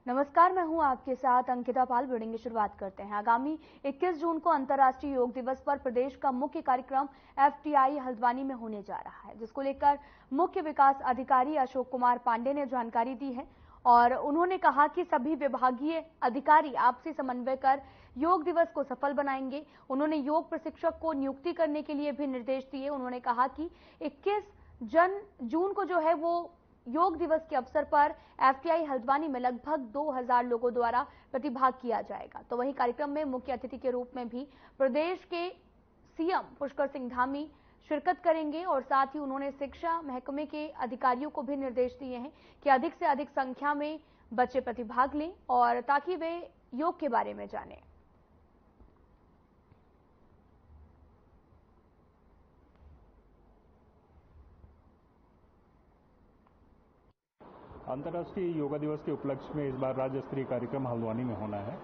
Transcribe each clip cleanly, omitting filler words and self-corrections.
नमस्कार, मैं हूं आपके साथ अंकिता पाल। ब्रीडिंग की शुरुआत करते हैं। आगामी 21 जून को अंतर्राष्ट्रीय योग दिवस पर प्रदेश का मुख्य कार्यक्रम एफटीआई हल्द्वानी में होने जा रहा है, जिसको लेकर मुख्य विकास अधिकारी अशोक कुमार पांडे ने जानकारी दी है और उन्होंने कहा कि सभी विभागीय अधिकारी आपसी समन्वय कर योग दिवस को सफल बनाएंगे। उन्होंने योग प्रशिक्षक को नियुक्ति करने के लिए भी निर्देश दिए। उन्होंने कहा कि 21 जून को जो है वो योग दिवस के अवसर पर एफटीआई हल्द्वानी में लगभग 2000 लोगों द्वारा प्रतिभाग किया जाएगा। तो वहीं कार्यक्रम में मुख्य अतिथि के रूप में भी प्रदेश के सीएम पुष्कर सिंह धामी शिरकत करेंगे और साथ ही उन्होंने शिक्षा महकमे के अधिकारियों को भी निर्देश दिए हैं कि अधिक से अधिक संख्या में बच्चे प्रतिभाग लें और ताकि वे योग के बारे में जानें। अंतर्राष्ट्रीय योगा दिवस के उपलक्ष्य में इस बार राज्य स्तरीय कार्यक्रम हल्द्वानी में होना है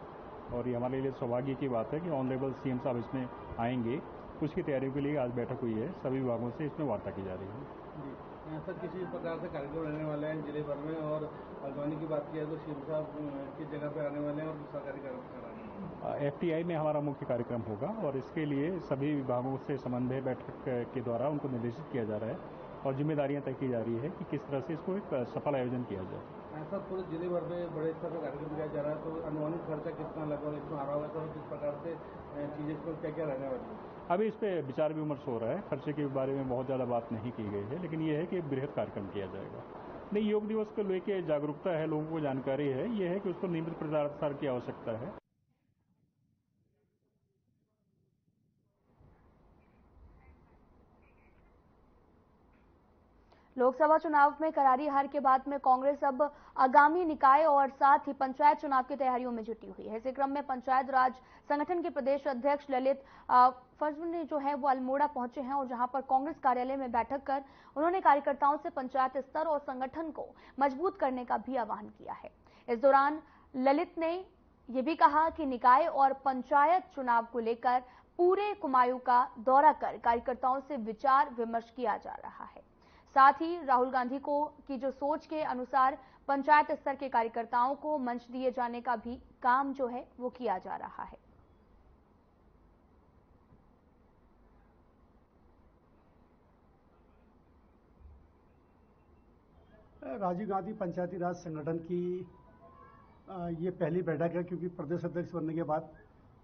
और ये हमारे लिए सौभाग्य की बात है कि ऑनरेबल सीएम साहब इसमें आएंगे। उसकी तैयारियों के लिए आज बैठक हुई है, सभी विभागों से इसमें वार्ता की जा रही है। सर, किसी प्रकार से कार्यक्रम रहने वाले हैं जिले भर में, और हल्द्वानी की बात किया तो सीएम साहब किस जगह पर आने वाले हैं और सरकारी कार्यक्रम एफटीआई में हमारा मुख्य कार्यक्रम होगा और इसके लिए सभी विभागों से समन्वय बैठक के द्वारा उनको निर्देशित किया जा रहा है और जिम्मेदारियां तय की जा रही है कि किस तरह से इसको एक सफल आयोजन किया जाए। सर, पूरे जिले भर में बड़े स्तर पर कार्यक्रम किया जा रहा है, तो अनुमानित खर्चा कितना लगभग इसमें आ रहा होगा सर? किस प्रकार से चीजें इसमें क्या क्या रहने वाली है? अभी इस पर विचार विमर्श हो रहा है। खर्चे के बारे में बहुत ज़्यादा बात नहीं की गई है, लेकिन ये है कि एक बृहद कार्यक्रम किया जाएगा। नहीं, योग दिवस को लेकर जागरूकता है, लोगों को जानकारी है, ये है कि उसको नियमित प्रचार की आवश्यकता है। लोकसभा चुनाव में करारी हार के बाद में कांग्रेस अब आगामी निकाय और साथ ही पंचायत चुनाव की तैयारियों में जुटी हुई है। इसी क्रम में पंचायत राज संगठन के प्रदेश अध्यक्ष ललित फर्जने जो है वो अल्मोड़ा पहुंचे हैं और जहां पर कांग्रेस कार्यालय में बैठक कर उन्होंने कार्यकर्ताओं से पंचायत स्तर और संगठन को मजबूत करने का भी आह्वान किया है। इस दौरान ललित ने यह भी कहा कि निकाय और पंचायत चुनाव को लेकर पूरे कुमायूं का दौरा कर कार्यकर्ताओं से विचार विमर्श किया जा रहा है। साथ ही राहुल गांधी की जो सोच के अनुसार पंचायत स्तर के कार्यकर्ताओं को मंच दिए जाने का भी काम जो है वो किया जा रहा है। राजीव गांधी पंचायती राज संगठन की ये पहली बैठक है, क्योंकि प्रदेश अध्यक्ष बनने के बाद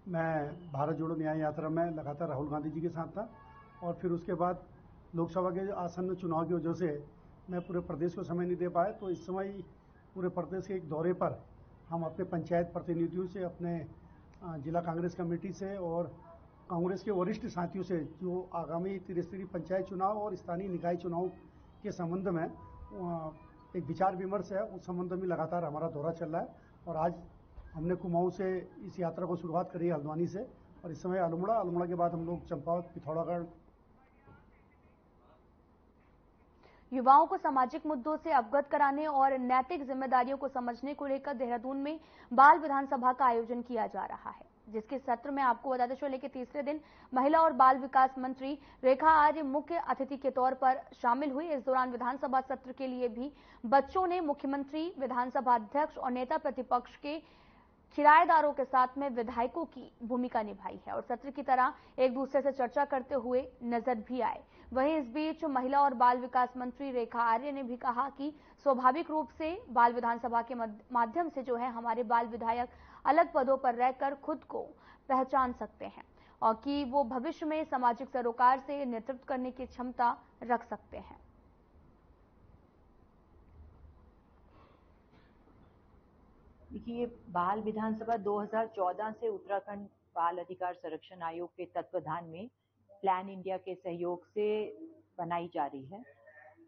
मैं भारत जोड़ो न्याय यात्रा में लगातार राहुल गांधी जी के साथ था और फिर उसके बाद लोकसभा के आसन्न चुनाव की वजह से मैं पूरे प्रदेश को समय नहीं दे पाया। तो इस समय पूरे प्रदेश के एक दौरे पर हम अपने पंचायत प्रतिनिधियों से, अपने जिला कांग्रेस कमेटी से और कांग्रेस के वरिष्ठ साथियों से जो आगामी त्रिस्तरीय पंचायत चुनाव और स्थानीय निकाय चुनाव के संबंध में एक विचार विमर्श है, उस संबंध में लगातार हमारा दौरा चल रहा है। और आज हमने कुमाऊं से इस यात्रा को शुरुआत करी है, हल्द्वानी से, और इस समय अल्मोड़ा के बाद हम लोग चंपावत, पिथौरागढ़। युवाओं को सामाजिक मुद्दों से अवगत कराने और नैतिक जिम्मेदारियों को समझने को लेकर देहरादून में बाल विधानसभा का आयोजन किया जा रहा है, जिसके सत्र में आपको बताते चले कि तीसरे दिन महिला और बाल विकास मंत्री रेखा आर्य मुख्य अतिथि के तौर पर शामिल हुई। इस दौरान विधानसभा सत्र के लिए भी बच्चों ने मुख्यमंत्री, विधानसभा अध्यक्ष और नेता प्रतिपक्ष के किराएदारों के साथ में विधायकों की भूमिका निभाई है और सत्र की तरह एक दूसरे से चर्चा करते हुए नजर भी आए। वहीं इस बीच महिला और बाल विकास मंत्री रेखा आर्य ने भी कहा कि स्वाभाविक रूप से बाल विधानसभा के माध्यम से जो है हमारे बाल विधायक अलग पदों पर रहकर खुद को पहचान सकते हैं और कि वो भविष्य में सामाजिक सरोकार से नेतृत्व करने की क्षमता रख सकते हैं। देखिए, बाल विधानसभा 2014 से उत्तराखंड बाल अधिकार संरक्षण आयोग के तत्वाधान में प्लान इंडिया के सहयोग से बनाई जा रही है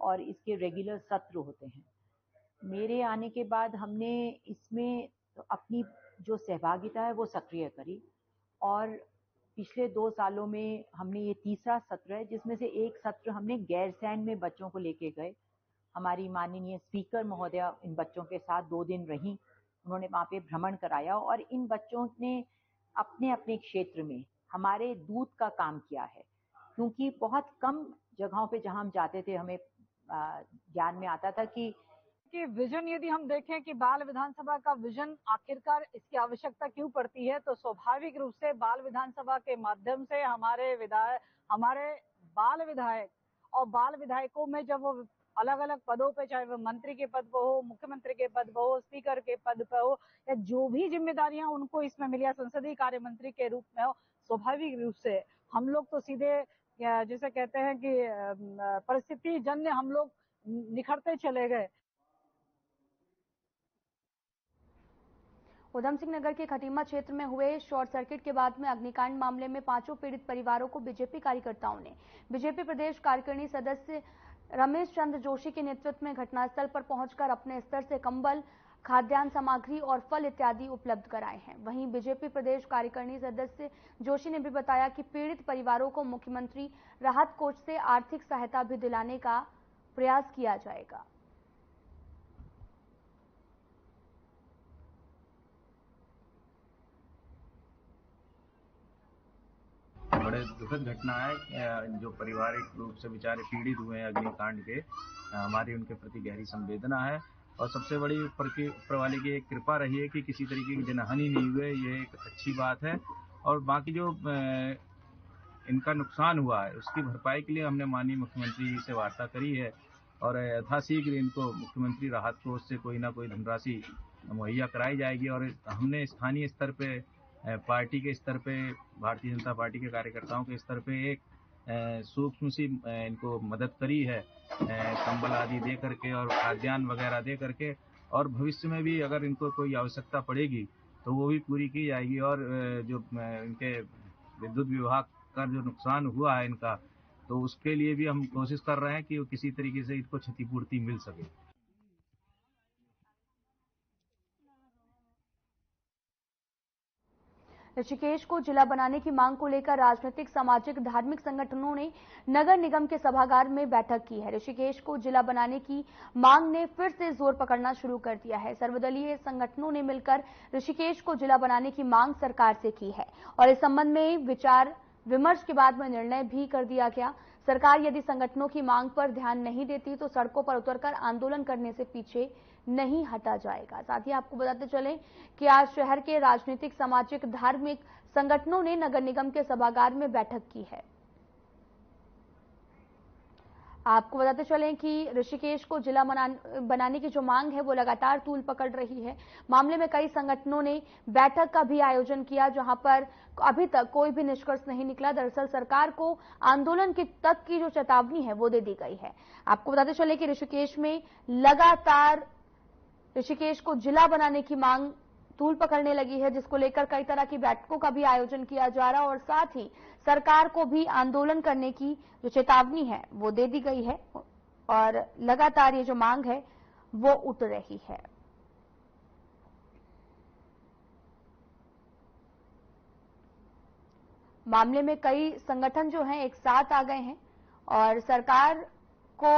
और इसके रेगुलर सत्र होते हैं। मेरे आने के बाद हमने इसमें अपनी जो सहभागिता है वो सक्रिय करी और पिछले 2 सालों में हमने ये तीसरा सत्र है, जिसमें से एक सत्र हमने गैरसैंण में बच्चों को लेके गए। हमारी माननीय स्पीकर महोदया इन बच्चों के साथ 2 दिन रहीं। उन्होंने वहाँ पे भ्रमण कराया और इन बच्चों ने अपने अपने क्षेत्र में हमारे दूत का काम किया है, क्योंकि बहुत कम जगहों पे जहाँ हम जाते थे हमें ज्ञान में आता था कि कि विजन यदि हम देखें कि बाल विधानसभा का विजन आखिरकार इसकी आवश्यकता क्यों पड़ती है, तो स्वाभाविक रूप से बाल विधानसभा के माध्यम से हमारे बाल विधायक और बाल विधायकों में जब वो अलग अलग पदों पे, चाहे वो मंत्री के पद पर हो, मुख्यमंत्री के पद पर हो, स्पीकर के पद पर हो, या जो भी जिम्मेदारियां उनको इसमें मिली या संसदीय कार्य मंत्री के रूप में हो, स्वाभाविक रूप से हम लोग तो सीधे जैसे कहते हैं कि परिस्थिति जन्य हम लोग निखरते चले गए। उधम सिंह नगर के खटीमा क्षेत्र में हुए शॉर्ट सर्किट के बाद में अग्निकांड मामले में 5 पीड़ित परिवारों को बीजेपी कार्यकर्ताओं ने बीजेपी प्रदेश कार्यकारिणी सदस्य रमेश चंद्र जोशी के नेतृत्व में घटनास्थल पर पहुंचकर अपने स्तर से कंबल, खाद्यान्न सामग्री और फल इत्यादि उपलब्ध कराए हैं। वहीं बीजेपी प्रदेश कार्यकारिणी सदस्य जोशी ने भी बताया कि पीड़ित परिवारों को मुख्यमंत्री राहत कोष से आर्थिक सहायता भी दिलाने का प्रयास किया जाएगा। बड़े दुखद घटना है, जो पारिवारिक रूप से बेचारे पीड़ित हुए हैं अग्निकांड के। हमारी उनके प्रति गहरी संवेदना है और सबसे बड़ी ऊपर वाले की एक कृपा रही है कि किसी तरीके की जनहानि नहीं हुई, ये एक अच्छी बात है। और बाकी जो इनका नुकसान हुआ है उसकी भरपाई के लिए हमने माननीय मुख्यमंत्री जी से वार्ता करी है और यथाशीघ्र इनको मुख्यमंत्री राहत कोष से कोई ना कोई धनराशि मुहैया कराई जाएगी। और हमने स्थानीय स्तर पे, पार्टी के स्तर पे, भारतीय जनता पार्टी के कार्यकर्ताओं के स्तर पे एक सूक्ष्म सी इनको मदद करी है, कंबल आदि दे करके और खाद्यान्न वगैरह दे करके। और भविष्य में भी अगर इनको कोई आवश्यकता पड़ेगी तो वो भी पूरी की जाएगी। और जो इनके विद्युत विभाग का जो नुकसान हुआ है इनका, तो उसके लिए भी हम कोशिश कर रहे हैं कि किसी तरीके से इनको क्षतिपूर्ति मिल सके। ऋषिकेश को जिला बनाने की मांग को लेकर राजनीतिक, सामाजिक, धार्मिक संगठनों ने नगर निगम के सभागार में बैठक की है। ऋषिकेश को जिला बनाने की मांग ने फिर से जोर पकड़ना शुरू कर दिया है। सर्वदलीय संगठनों ने मिलकर ऋषिकेश को जिला बनाने की मांग सरकार से की है और इस संबंध में विचार विमर्श के बाद में निर्णय भी कर दिया गया। सरकार यदि संगठनों की मांग पर ध्यान नहीं देती तो सड़कों पर उतरकर आंदोलन करने से पीछे नहीं हटा जाएगा। साथ ही आपको बताते चलें कि आज शहर के राजनीतिक, सामाजिक, धार्मिक संगठनों ने नगर निगम के सभागार में बैठक की है। आपको बताते चलें कि ऋषिकेश को जिला बनाने की जो मांग है वो लगातार तूल पकड़ रही है। मामले में कई संगठनों ने बैठक का भी आयोजन किया, जहां पर अभी तक कोई भी निष्कर्ष नहीं निकला। दरअसल सरकार को आंदोलन तक की जो चेतावनी है वो दे दी गई है। आपको बताते चलें कि ऋषिकेश में लगातार ऋषिकेश को जिला बनाने की मांग तूल पकड़ने लगी है, जिसको लेकर कई तरह की बैठकों का भी आयोजन किया जा रहा है और साथ ही सरकार को भी आंदोलन करने की जो चेतावनी है वो दे दी गई है और लगातार ये जो मांग है वो उठ रही है। मामले में कई संगठन जो हैं एक साथ आ गए हैं और सरकार को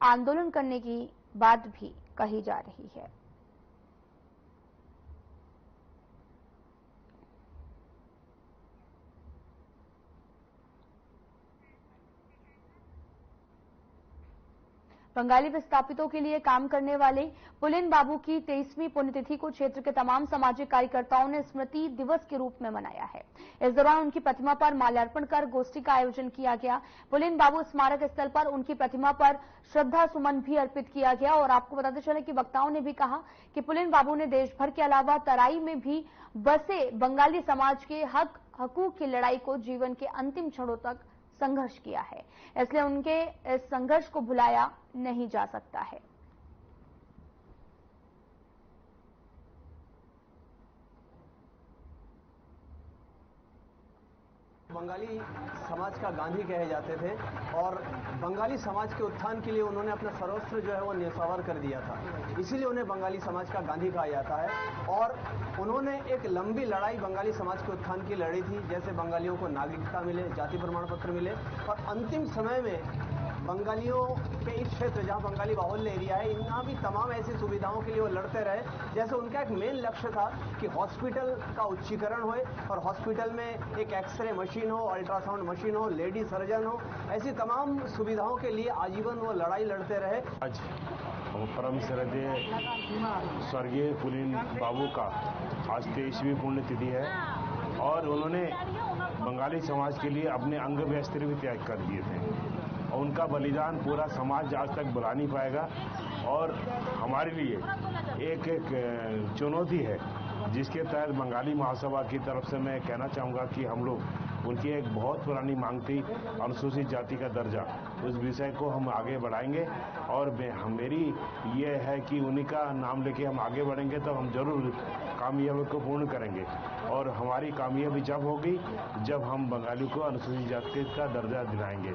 आंदोलन करने की बात भी कही जा रही है। बंगाली विस्थापितों के लिए काम करने वाले पुलिन बाबू की 23वीं पुण्यतिथि को क्षेत्र के तमाम सामाजिक कार्यकर्ताओं ने स्मृति दिवस के रूप में मनाया है। इस दौरान उनकी प्रतिमा पर माल्यार्पण कर गोष्ठी का आयोजन किया गया। पुलिन बाबू स्मारक स्थल पर उनकी प्रतिमा पर श्रद्धा सुमन भी अर्पित किया गया और आपको बताते चले कि वक्ताओं ने भी कहा कि पुलिन बाबू ने देश भर के अलावा तराई में भी बसे बंगाली समाज के हकूक की लड़ाई को जीवन के अंतिम क्षणों तक संघर्ष किया है, इसलिए उनके इस संघर्ष को भुलाया नहीं जा सकता है। बंगाली समाज का गांधी कहे जाते थे और बंगाली समाज के उत्थान के लिए उन्होंने अपना सर्वस्व जो है वो न्यौछावर कर दिया था, इसीलिए उन्हें बंगाली समाज का गांधी कहा जाता है। और उन्होंने एक लंबी लड़ाई बंगाली समाज के उत्थान की लड़ी थी, जैसे बंगालियों को नागरिकता मिले, जाति प्रमाण पत्र मिले और अंतिम समय में बंगालियों के इस क्षेत्र जहां बंगाली बाहुल्य एरिया है, यहाँ भी तमाम ऐसी सुविधाओं के लिए वो लड़ते रहे। जैसे उनका एक मेन लक्ष्य था कि हॉस्पिटल का उच्चीकरण होए और हॉस्पिटल में एक एक्सरे मशीन हो, अल्ट्रासाउंड मशीन हो, लेडी सर्जन हो, ऐसी तमाम सुविधाओं के लिए आजीवन वो लड़ाई लड़ते रहे। आज परम श्रद्धेय स्वर्गीय पुलिन बाबू का आज 23वीं पुण्यतिथि है और उन्होंने बंगाली समाज के लिए अपने अंग वस्त्र भी त्याग कर दिए थे और उनका बलिदान पूरा समाज आज तक भुला नहीं पाएगा और हमारे लिए एक चुनौती है, जिसके तहत बंगाली महासभा की तरफ से मैं कहना चाहूँगा कि हम लोग उनकी एक बहुत पुरानी मांग थी अनुसूचित जाति का दर्जा, उस विषय को हम आगे बढ़ाएंगे और मेरी ये है कि उन्हीं का नाम लेके हम आगे बढ़ेंगे तो हम जरूर कामयाबी को पूर्ण करेंगे और हमारी कामयाबी जब होगी जब हम बंगाली को अनुसूचित जाति का दर्जा दिलाएंगे।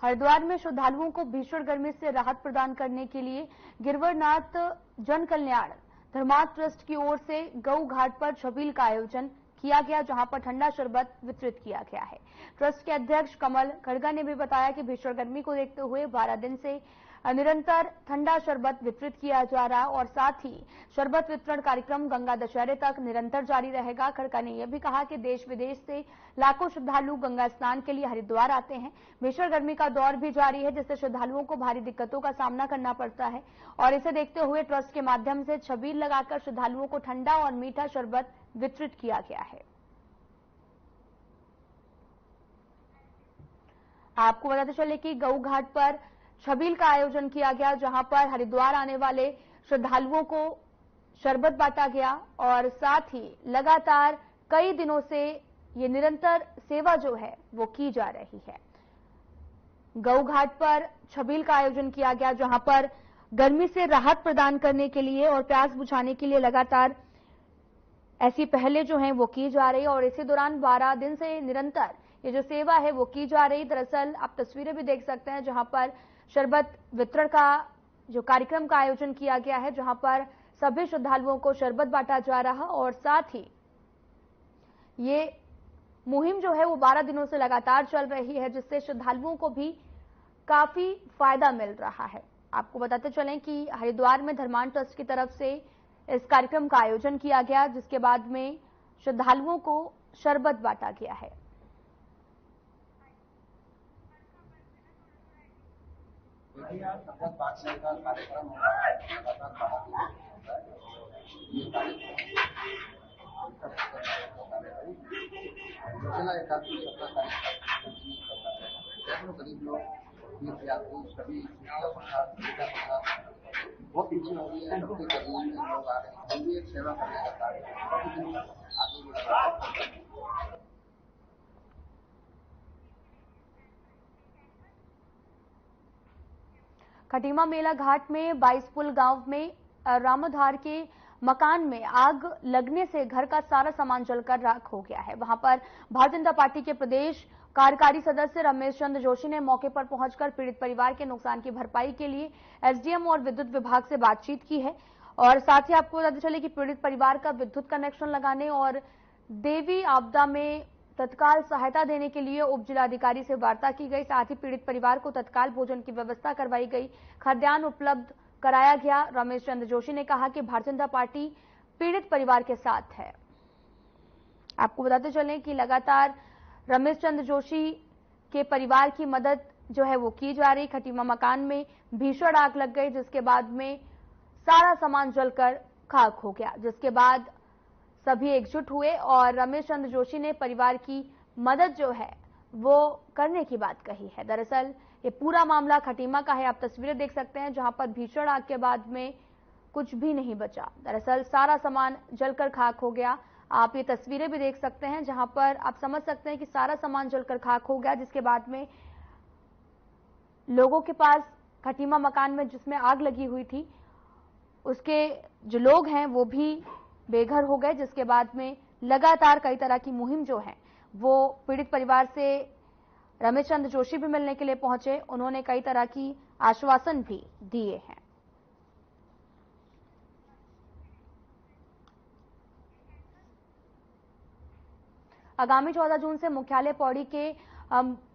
हरिद्वार में श्रद्धालुओं को भीषण गर्मी से राहत प्रदान करने के लिए गिरवरनाथ जन कल्याण धर्मार्थ ट्रस्ट की ओर से गऊ घाट पर छबील का आयोजन किया गया, जहां पर ठंडा शरबत वितरित किया गया है। ट्रस्ट के अध्यक्ष कमल खड़गा ने भी बताया कि भीषण गर्मी को देखते हुए 12 दिन से निरंतर ठंडा शरबत वितरित किया जा रहा और साथ ही शरबत वितरण कार्यक्रम गंगा दशहरे तक निरंतर जारी रहेगा। खड़का ने यह भी कहा कि देश विदेश से लाखों श्रद्धालु गंगा स्नान के लिए हरिद्वार आते हैं। भीषण गर्मी का दौर भी जारी है, जिससे श्रद्धालुओं को भारी दिक्कतों का सामना करना पड़ता है और इसे देखते हुए ट्रस्ट के माध्यम से छबील लगाकर श्रद्धालुओं को ठंडा और मीठा शरबत वितरित किया गया है। आपको बताते चले कि गऊ घाट पर छबील का आयोजन किया गया, जहां पर हरिद्वार आने वाले श्रद्धालुओं को शरबत बांटा गया और साथ ही लगातार कई दिनों से ये निरंतर सेवा जो है वो की जा रही है। गऊ घाट पर छबील का आयोजन किया गया, जहां पर गर्मी से राहत प्रदान करने के लिए और प्यास बुझाने के लिए लगातार ऐसी पहलें जो हैं वो की जा रही और इसी दौरान 12 दिन से निरंतर ये जो सेवा है वो की जा रही। दरअसल आप तस्वीरें भी देख सकते हैं, जहां पर शरबत वितरण का जो कार्यक्रम का आयोजन किया गया है, जहां पर सभी श्रद्धालुओं को शरबत बांटा जा रहा और साथ ही ये मुहिम जो है वो 12 दिनों से लगातार चल रही है, जिससे श्रद्धालुओं को भी काफी फायदा मिल रहा है। आपको बताते चलें कि हरिद्वार में धर्मार्थ ट्रस्ट की तरफ से इस कार्यक्रम का आयोजन किया गया, जिसके बाद में श्रद्धालुओं को शरबत बांटा गया है। बांटने का कार्यक्रम हो रहा है, लगातार 12 दिन होता है। ये कार्यक्रम एकादशी सप्ताह कार्यक्रम गरीब लोग, तीर्थ यात्री, सभी बहुत इच्छा हो रही है। सबके करीब में लोग आ रहे हैं, हम भी एक सेवा करने का कार्य आगे बढ़ रहा है। खटीमा मेला घाट में 22 पुल गांव में रामोधार के मकान में आग लगने से घर का सारा सामान जलकर राख हो गया है। वहां पर भारतीय जनता पार्टी के प्रदेश कार्यकारी सदस्य रमेश चंद्र जोशी ने मौके पर पहुंचकर पीड़ित परिवार के नुकसान की भरपाई के लिए एसडीएम और विद्युत विभाग से बातचीत की है और साथ ही आपको बताते चले कि पीड़ित परिवार का विद्युत कनेक्शन लगाने और देवी आपदा में तत्काल सहायता देने के लिए उप जिलाधिकारी से वार्ता की गई। साथ ही पीड़ित परिवार को तत्काल भोजन की व्यवस्था करवाई गई, खाद्यान्न उपलब्ध कराया गया। रमेश चंद्र जोशी ने कहा कि भारतीय जनता पार्टी पीड़ित परिवार के साथ है। आपको बताते चलें कि लगातार रमेश चंद्र जोशी के परिवार की मदद जो है वो की जा रही। खटीमा मकान में भीषण आग लग गई, जिसके बाद में सारा सामान जलकर खाक हो गया, जिसके बाद सभी एकजुट हुए और रमेश चंद्र जोशी ने परिवार की मदद जो है वो करने की बात कही है। दरअसल ये पूरा मामला खटीमा का है। आप तस्वीरें देख सकते हैं, जहां पर भीषण आग के बाद में कुछ भी नहीं बचा। दरअसल सारा सामान जलकर खाक हो गया। आप ये तस्वीरें भी देख सकते हैं, जहां पर आप समझ सकते हैं कि सारा सामान जलकर खाक हो गया, जिसके बाद में लोगों के पास खटीमा मकान में जिसमें आग लगी हुई थी उसके जो लोग हैं वो भी बेघर हो गए, जिसके बाद में लगातार कई तरह की मुहिम जो है वो पीड़ित परिवार से रमेश चंद्र जोशी भी मिलने के लिए पहुंचे। उन्होंने कई तरह की आश्वासन भी दिए हैं। आगामी 14 जून से मुख्यालय पौड़ी के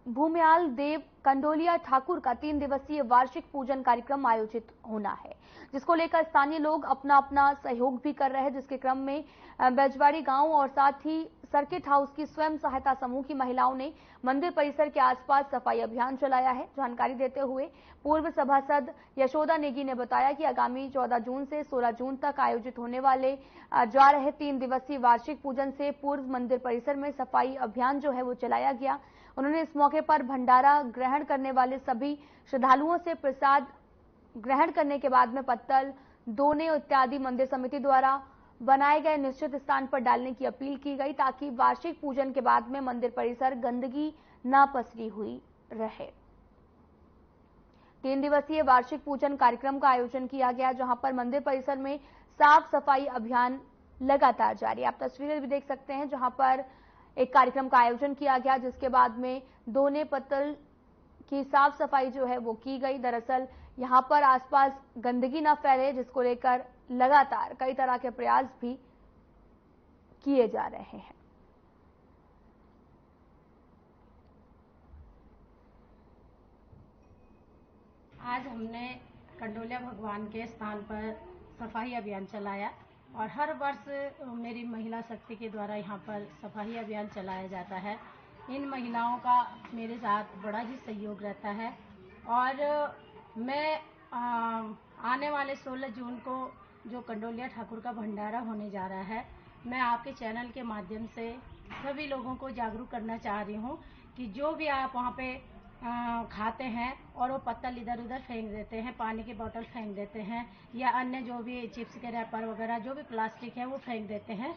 भूम्याल देव कंडोलिया ठाकुर का 3 दिवसीय वार्षिक पूजन कार्यक्रम आयोजित होना है, जिसको लेकर स्थानीय लोग अपना अपना सहयोग भी कर रहे हैं। जिसके क्रम में बैजवाड़ी गांव और साथ ही सर्किट हाउस की स्वयं सहायता समूह की महिलाओं ने मंदिर परिसर के आसपास सफाई अभियान चलाया है। जानकारी देते हुए पूर्व सभासद यशोदा नेगी ने बताया कि आगामी 14 जून से 16 जून तक आयोजित होने वाले जा रहे 3 दिवसीय वार्षिक पूजन से पूर्व मंदिर परिसर में सफाई अभियान जो है वो चलाया गया। उन्होंने इस मौके पर भंडारा ग्रहण करने वाले सभी श्रद्धालुओं से प्रसाद ग्रहण करने के बाद में पत्तल, दोने इत्यादि मंदिर समिति द्वारा बनाए गए निश्चित स्थान पर डालने की अपील की गई, ताकि वार्षिक पूजन के बाद में मंदिर परिसर गंदगी न पसरी हुई रहे। 3 दिवसीय वार्षिक पूजन कार्यक्रम का आयोजन किया गया, जहां पर मंदिर परिसर में साफ सफाई अभियान लगातार जारी। आप तस्वीरें भी देख सकते हैं, जहां पर एक कार्यक्रम का आयोजन किया गया, जिसके बाद में दोने पत्तल की साफ सफाई जो है वो की गई। दरअसल यहां पर आसपास गंदगी न फैले, जिसको लेकर लगातार कई तरह के प्रयास भी किए जा रहे हैं। आज हमने कंडोलिया भगवान के स्थान पर सफाई अभियान चलाया और हर वर्ष मेरी महिला शक्ति के द्वारा यहाँ पर सफाई अभियान चलाया जाता है। इन महिलाओं का मेरे साथ बड़ा ही सहयोग रहता है और मैं आने वाले 16 जून को जो कंडोलिया ठाकुर का भंडारा होने जा रहा है, मैं आपके चैनल के माध्यम से सभी लोगों को जागरूक करना चाह रही हूँ कि जो भी आप वहाँ पे खाते हैं और वो पत्तल इधर उधर फेंक देते हैं, पानी की बोतल फेंक देते हैं या अन्य जो भी चिप्स के रैपर वगैरह जो भी प्लास्टिक है वो फेंक देते हैं।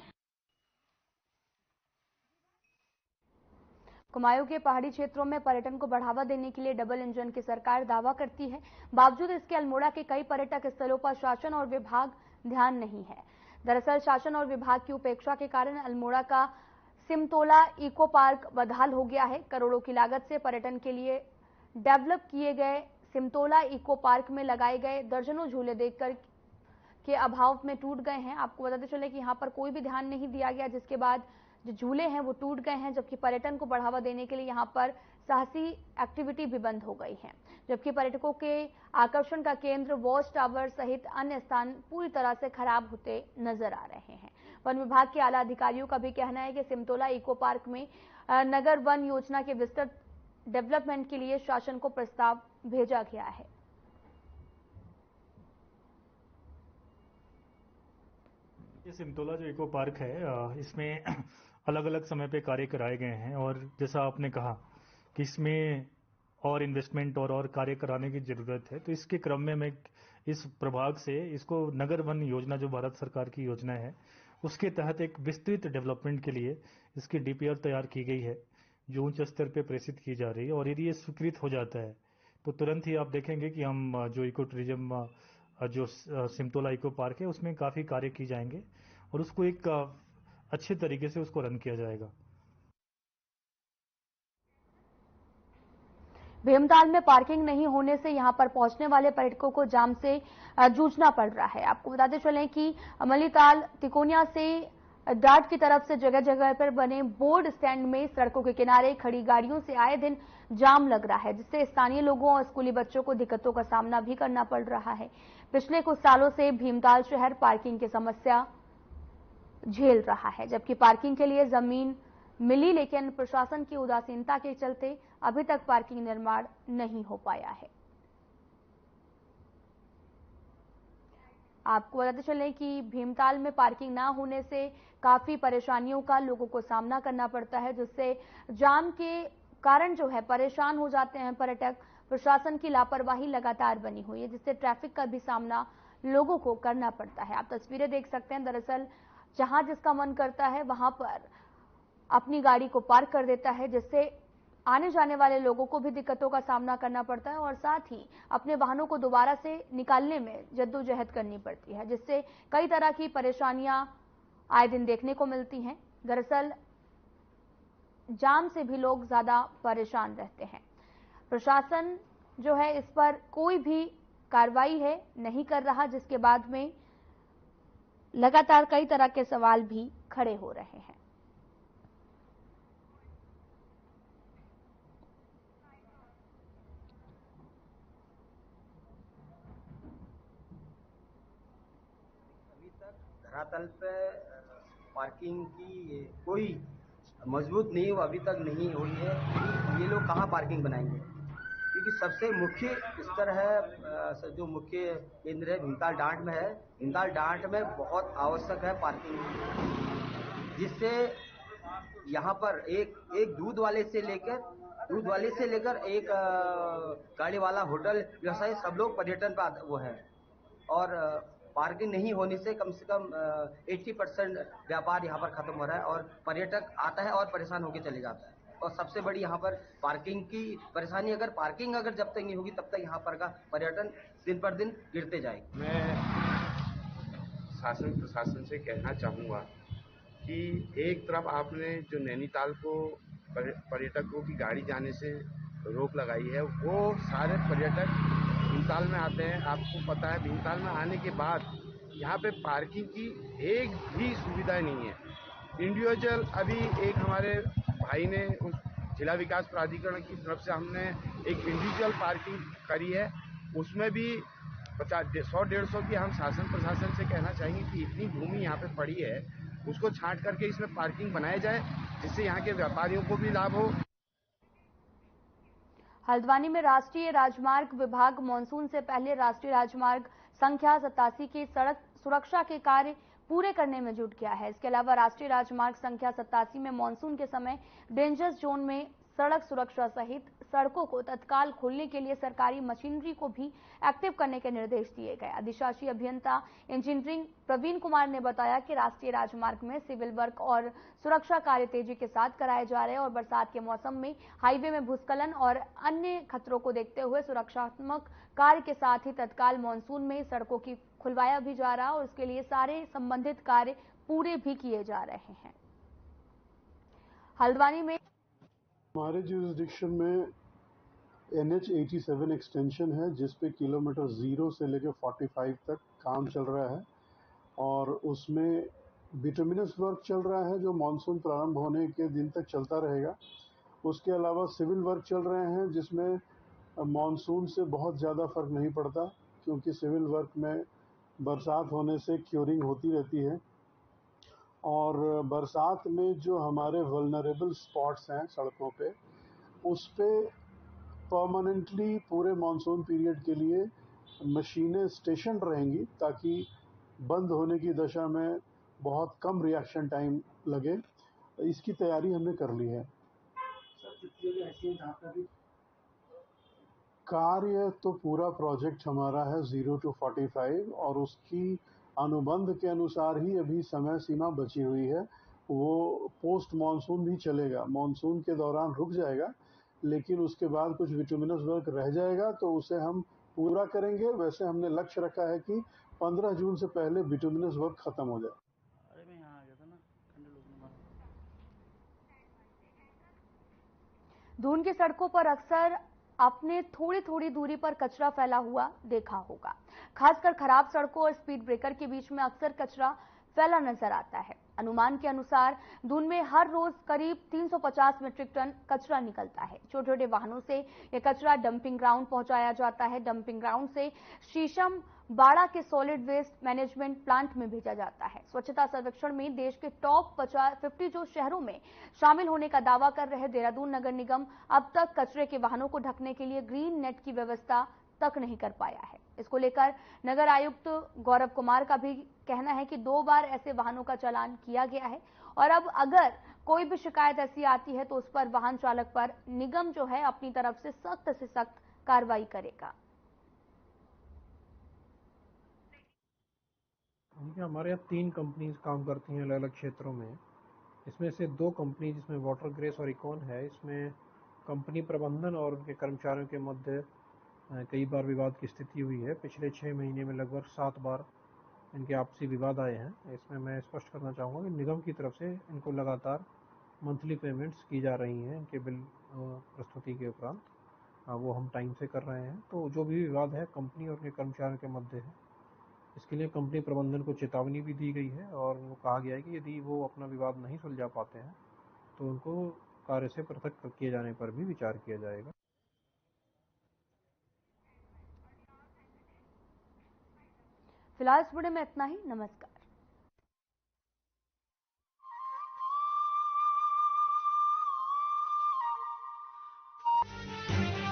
कुमाऊं के पहाड़ी क्षेत्रों में पर्यटन को बढ़ावा देने के लिए डबल इंजन की सरकार दावा करती है। बावजूद इसके अल्मोड़ा के कई पर्यटक स्थलों पर शासन और विभाग ध्यान नहीं है। दरअसल शासन और विभाग की उपेक्षा के कारण अल्मोड़ा का सिमतोला इको पार्क बदहाल हो गया है। करोड़ों की लागत से पर्यटन के लिए डेवलप किए गए सिमतोला इको पार्क में लगाए गए दर्जनों झूले देखकर के अभाव में टूट गए हैं। आपको बताते चले कि यहाँ पर कोई भी ध्यान नहीं दिया गया, जिसके बाद जो झूले हैं वो टूट गए हैं। जबकि पर्यटन को बढ़ावा देने के लिए यहाँ पर साहसी एक्टिविटी भी बंद हो गई है, जबकि पर्यटकों के आकर्षण का केंद्र वॉच टावर सहित अन्य स्थान पूरी तरह से खराब होते नजर आ रहे हैं। वन विभाग के आला अधिकारियों का भी कहना है कि सिमतोला इको पार्क में नगर वन योजना के विस्तृत डेवलपमेंट के लिए शासन को प्रस्ताव भेजा गया है। ये सिमतोला जो इको पार्क है, इसमें अलग अलग समय पे कार्य कराए गए हैं और जैसा आपने कहा कि इसमें और इन्वेस्टमेंट और कार्य कराने की जरूरत है, तो इसके क्रम में मैं इस प्रभाग से इसको नगर वन योजना जो भारत सरकार की योजना है उसके तहत एक विस्तृत डेवलपमेंट के लिए इसकी डीपीआर तैयार की गई है, जो उच्च स्तर पे प्रेषित की जा रही है। और यदि ये स्वीकृत हो जाता है तो तुरंत ही आप देखेंगे कि हम जो इको टूरिज्म जो सिमतोला इको पार्क है उसमें काफ़ी कार्य किए जाएंगे और उसको एक अच्छे तरीके से उसको रन किया जाएगा। भीमताल में पार्किंग नहीं होने से यहां पर पहुंचने वाले पर्यटकों को जाम से जूझना पड़ रहा है। आपको बताते चलें कि मलीताल तिकोनिया से डाट की तरफ से जगह जगह पर बने बोर्ड स्टैंड में सड़कों के किनारे खड़ी गाड़ियों से आए दिन जाम लग रहा है, जिससे स्थानीय लोगों और स्कूली बच्चों को दिक्कतों का सामना भी करना पड़ रहा है। पिछले कुछ सालों से भीमताल शहर पार्किंग की समस्या झेल रहा है, जबकि पार्किंग के लिए जमीन मिली, लेकिन प्रशासन की उदासीनता के चलते अभी तक पार्किंग निर्माण नहीं हो पाया है। आपको बताते चलें कि भीमताल में पार्किंग ना होने से काफी परेशानियों का लोगों को सामना करना पड़ता है, जिससे जाम के कारण जो है परेशान हो जाते हैं पर्यटक। प्रशासन की लापरवाही लगातार बनी हुई है, जिससे ट्रैफिक का भी सामना लोगों को करना पड़ता है। आप तस्वीरें देख सकते हैं, दरअसल जहां जिसका मन करता है वहां पर अपनी गाड़ी को पार्क कर देता है, जिससे आने जाने वाले लोगों को भी दिक्कतों का सामना करना पड़ता है और साथ ही अपने वाहनों को दोबारा से निकालने में जद्दोजहद करनी पड़ती है, जिससे कई तरह की परेशानियां आए दिन देखने को मिलती हैं। दरअसल जाम से भी लोग ज्यादा परेशान रहते हैं। प्रशासन जो है इस पर कोई भी कार्रवाई है नहीं कर रहा, जिसके बाद में लगातार कई तरह के सवाल भी खड़े हो रहे हैं। अभी तक धरातल पे पार्किंग की कोई मजबूत नींव अभी तक नहीं हुई है कि ये लोग कहाँ पार्किंग बनाएंगे, क्योंकि सबसे मुख्य स्तर है जो मुख्य केंद्र है भीमताल डांट में है। भीमताल डांट में बहुत आवश्यक है पार्किंग, जिससे यहाँ पर एक दूध वाले से लेकर एक गाड़ी वाला होटल व्यवसायी सब लोग पर्यटन पर वो है, और पार्किंग नहीं होने से कम 80% व्यापार यहाँ पर खत्म हो रहा है और पर्यटक आता है और परेशान होकर चले जाता है। और सबसे बड़ी यहाँ पर पार्किंग की परेशानी, अगर पार्किंग जब तक नहीं होगी तब तक यहाँ पर का पर्यटन दिन पर दिन गिरते जाएगा। मैं शासन प्रशासन से कहना चाहूँगा कि एक तरफ आपने जो नैनीताल को पर्यटकों की गाड़ी जाने से रोक लगाई है, वो सारे पर्यटक भीमताल में आते हैं। आपको पता है भीमताल में आने के बाद यहाँ पे पार्किंग की एक भी सुविधा नहीं है। इंडिविजुअल अभी एक हमारे भाई ने जिला विकास प्राधिकरण की तरफ से हमने एक इंडिविजुअल पार्किंग करी है, उसमें भी 100-150 की हम शासन प्रशासन से कहना चाहेंगे कि इतनी भूमि यहाँ पे पड़ी है, उसको छांट करके इसमें पार्किंग बनाया जाए, जिससे यहाँ के व्यापारियों को भी लाभ हो। हल्द्वानी में राष्ट्रीय राजमार्ग विभाग मानसून से पहले राष्ट्रीय राजमार्ग संख्या 87 की सड़क सुरक्षा के कार्य पूरे करने में जुट गया है। इसके अलावा राष्ट्रीय राजमार्ग संख्या 87 में मानसून के समय डेंजर जोन में सड़क सुरक्षा सहित सड़कों को तत्काल खोलने के लिए सरकारी मशीनरी को भी एक्टिव करने के निर्देश दिए गए। अधिशासी अभियंता इंजीनियरिंग प्रवीण कुमार ने बताया कि राष्ट्रीय राजमार्ग में सिविल वर्क और सुरक्षा कार्य तेजी के साथ कराए जा रहे हैं और बरसात के मौसम में हाईवे में भूस्खलन और अन्य खतरों को देखते हुए सुरक्षात्मक कार्य के साथ ही तत्काल मानसून में सड़कों की खुलवाया भी जा रहा है और इसके लिए सारे संबंधित कार्य पूरे भी किए जा रहे हैं। हल्द्वानी में हमारे जुरिसडिक्शन में NH 87 एक्सटेंशन है, जिसपे किलोमीटर 0 से लेकर 45 तक काम चल रहा है और उसमें बिटुमिनस वर्क चल रहा है जो मानसून प्रारंभ होने के दिन तक चलता रहेगा। उसके अलावा सिविल वर्क चल रहे हैं जिसमें मानसून से बहुत ज़्यादा फर्क नहीं पड़ता, क्योंकि सिविल वर्क में बरसात होने से क्योरिंग होती रहती है और बरसात में जो हमारे वल्नरेबल स्पॉट्स हैं सड़कों पे, उस पे परमानेंटली पूरे मानसून पीरियड के लिए मशीनें स्टेशन रहेंगी ताकि बंद होने की दशा में बहुत कम रिएक्शन टाइम लगे। इसकी तैयारी हमने कर ली है। कार्य तो पूरा प्रोजेक्ट हमारा है 0 to 45 और उसकी अनुबंध के अनुसार ही अभी समय सीमा बची हुई है। वो पोस्ट मानसून भी चलेगा, मानसून के दौरान रुक जाएगा, लेकिन उसके बाद कुछ विटुमिनस वर्क रह जाएगा तो उसे हम पूरा करेंगे। वैसे हमने लक्ष्य रखा है कि 15 जून से पहले विटुमिनस वर्क खत्म हो जाए। दून की सड़कों पर अक्सर आपने थोड़ी थोड़ी दूरी पर कचरा फैला हुआ देखा होगा। खासकर खराब सड़कों और स्पीड ब्रेकर के बीच में अक्सर कचरा फैला नजर आता है। अनुमान के अनुसार दून में हर रोज करीब 350 मीट्रिक टन कचरा निकलता है। छोटे छोटे वाहनों से यह कचरा डंपिंग ग्राउंड पहुंचाया जाता है। डंपिंग ग्राउंड से शीशम बाड़ा के सॉलिड वेस्ट मैनेजमेंट प्लांट में भेजा जाता है। स्वच्छता सर्वेक्षण में देश के टॉप 50 जो शहरों में शामिल होने का दावा कर रहे देहरादून नगर निगम अब तक कचरे के वाहनों को ढकने के लिए ग्रीन नेट की व्यवस्था तक नहीं कर पाया है। इसको लेकर नगर आयुक्त गौरव कुमार का भी कहना है कि 2 बार ऐसे वाहनों का चालान किया गया है और अब अगर कोई भी शिकायत ऐसी आती है तो उस पर वाहन चालक पर निगम जो है अपनी तरफ से सख्त कार्रवाई करेगा। हमारे यहाँ 3 कंपनीज काम करती हैं अलग अलग क्षेत्रों में। इसमें से 2 कंपनी जिसमें वाटर ग्रेस और इकॉन है, इसमें कंपनी प्रबंधन और उनके कर्मचारियों के मध्य कई बार विवाद की स्थिति हुई है। पिछले 6 महीने में लगभग 7 बार इनके आपसी विवाद आए हैं। इसमें मैं स्पष्ट करना चाहूँगा कि निगम की तरफ से इनको लगातार मंथली पेमेंट्स की जा रही हैं इनके बिल प्रस्तुति के उपरांत। वो हम टाइम से कर रहे हैं। तो जो भी विवाद है कंपनी और उनके कर्मचारियों के मध्य है, इसके लिए कंपनी प्रबंधन को चेतावनी भी दी गई है और उनको कहा गया है कि यदि वो अपना विवाद नहीं सुलझा पाते हैं तो उनको कार्य से पृथक किए जाने पर भी विचार किया जाएगा। फिलहाल इस वीडियो में इतना ही। नमस्कार।